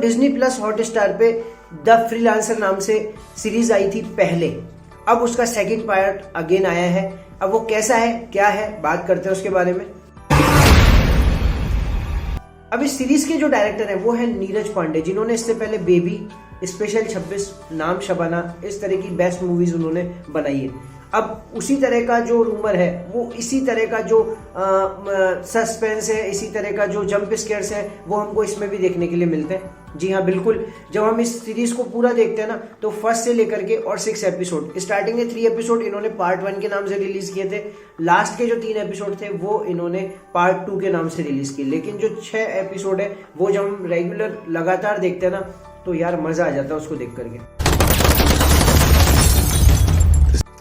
Disney plus Hotstar पे the freelancer नाम से सीरीज आई थी पहले, अब उसका सेकंड पार्ट अगेन आया है। अब वो कैसा है, क्या है, बात करते हैं उसके बारे में। अब इस सीरीज के जो डायरेक्टर हैं वो है नीरज पांडे, जिन्होंने इससे पहले बेबी, स्पेशल 26, नाम शबाना, इस तरह की बेस्ट मूवीज उन्होंने बनाई है। अब उसी तरह का जो रूमर है, वो इसी तरह का जो सस्पेंस है, इसी तरह का जो जंप स्केयर्स है, वो हमको इसमें भी देखने के लिए मिलते हैं। जी हाँ, बिल्कुल। जब हम इस सीरीज को पूरा देखते हैं ना, तो फर्स्ट से लेकर के और 6 एपिसोड, स्टार्टिंग के 3 एपिसोड इन्होंने पार्ट 1 के नाम से रिलीज किए थे, लास्ट के जो 3 एपिसोड थे वो इन्होंने पार्ट 2 के नाम से रिलीज किए। लेकिन जो 6 एपिसोड है वो जब हम रेगुलर लगातार देखते हैं ना, तो यार मजा आ जाता है उसको देख करके।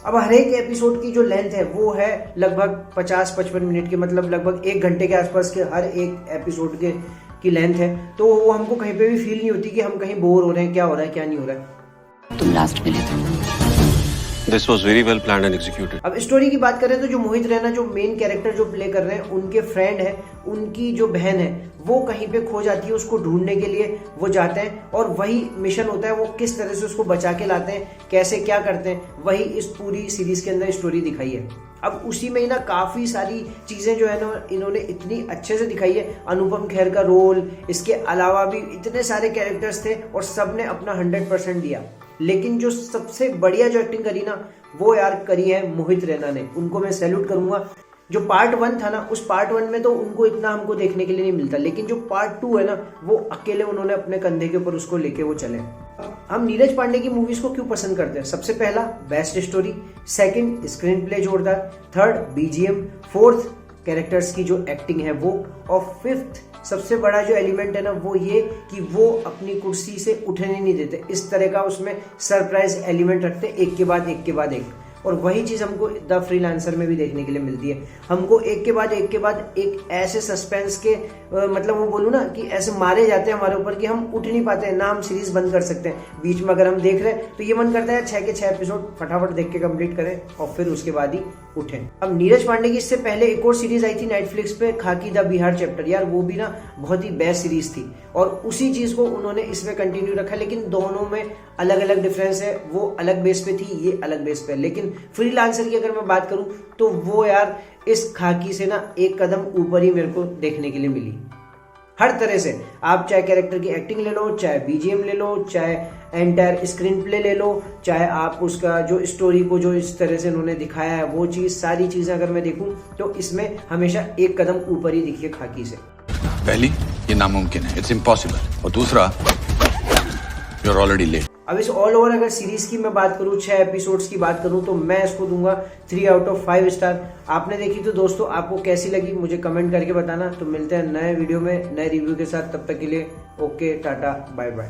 अब हर एक एपिसोड की जो लेंथ है वो है लगभग 50-55 मिनट की, मतलब लगभग 1 घंटे के आसपास के हर एक एपिसोड के की लेंथ है। तो वो हमको कहीं पे भी फील नहीं होती कि हम कहीं बोर हो रहे हैं, क्या हो रहा है क्या नहीं हो रहा है। तुम लास्ट मिले थे। This was very well planned and executed. अब स्टोरी की बात करें तो जो मोहित रैना जो मेन कैरेक्टर जो प्ले कर रहे हैं, उनके फ्रेंड है, उनकी जो बहन है वो कहीं पे खो जाती है, उसको ढूंढने के लिए वो जाते हैं और वही मिशन होता है, वो किस तरह से उसको बचा के लाते हैं, कैसे क्या करते हैं, वही इस पूरी सीरीज के अंदर स्टोरी दिखाई है। अब उसी में ही ना काफी सारी चीजें जो है ना इन्होंने इतनी अच्छे से दिखाई है। अनुपम खेर का रोल, इसके अलावा भी इतने सारे कैरेक्टर्स थे और सबने अपना 100% दिया। लेकिन जो सबसे बढ़िया जो एक्टिंग करी ना, वो यार करी है मोहित रैना ने, उनको मैं सैल्यूट करूंगा। जो पार्ट 1 था ना, उस पार्ट 1 में तो उनको इतना हमको देखने के लिए नहीं मिलता, लेकिन जो पार्ट 2 है ना, वो अकेले उन्होंने अपने कंधे के ऊपर उसको लेके वो चले। हम नीरज पांडे की मूवीज को क्यों पसंद करते हैं? सबसे पहला best story, second screen play जोरदार, थर्ड बीजीएम, फोर्थ कैरेक्टर्स की जो एक्टिंग है वो, और फिफ्थ सबसे बड़ा जो एलिमेंट है ना वो ये कि वो अपनी कुर्सी से उठने नहीं देते। इस तरह का उसमें सरप्राइज एलिमेंट रखते, एक के बाद एक के बाद एक। और वही चीज हमको द फ्रीलांसर में भी देखने के लिए मिलती है। हमको एक के बाद एक ऐसे सस्पेंस के मतलब वो बोलूँ ना कि ऐसे मारे जाते हैं हमारे ऊपर कि हम उठ नहीं पाते हैं, ना हम सीरीज बंद कर सकते हैं। बीच में अगर हम देख रहे हैं तो ये मन करता है 6 के 6 एपिसोड फटाफट देख के कंप्लीट करें और फिर उसके बाद ही उठें। अब नीरज पांडे की इससे पहले एक और सीरीज आई थी नेटफ्लिक्स पे, खाकी द बिहार चैप्टर, यार वो भी ना बहुत ही बेस्ट सीरीज थी और उसी चीज को उन्होंने इसमें कंटिन्यू रखा। लेकिन दोनों में अलग अलग डिफरेंस है, वो अलग बेस पे थी, ये अलग बेस पे। लेकिन फ्रीलांसर की अगर मैं बात करूं तो वो यार इस खाकी से ना एक कदम ऊपर ही मेरे को देखने के लिए मिली हर तरह से। आप चाहे कैरेक्टर की एक्टिंग ले लो, चाहे बीजीएम ले लो, चाहे एंटायर स्क्रीन प्ले ले लो, चाहे आप उसका जो स्टोरी को जो इस तरह से उन्होंने दिखाया है वो चीज, सारी चीजें अगर मैं देखूं तो इसमें हमेशा एक कदम ऊपर ही दिखी है खाकी से। पहली, ये नामुमकिन है, इट्स इम्पॉसिबल, और दूसरा, यू आर ऑलरेडी लेट। अब इस ऑल ओवर अगर सीरीज की मैं बात करूं, 6 एपिसोड्स की बात करूं, तो मैं इसको दूंगा 3 आउट ऑफ 5 स्टार। आपने देखी तो दोस्तों आपको कैसी लगी मुझे कमेंट करके बताना। तो मिलते हैं नए वीडियो में नए रिव्यू के साथ, तब तक के लिए ओके, टाटा, बाय बाय।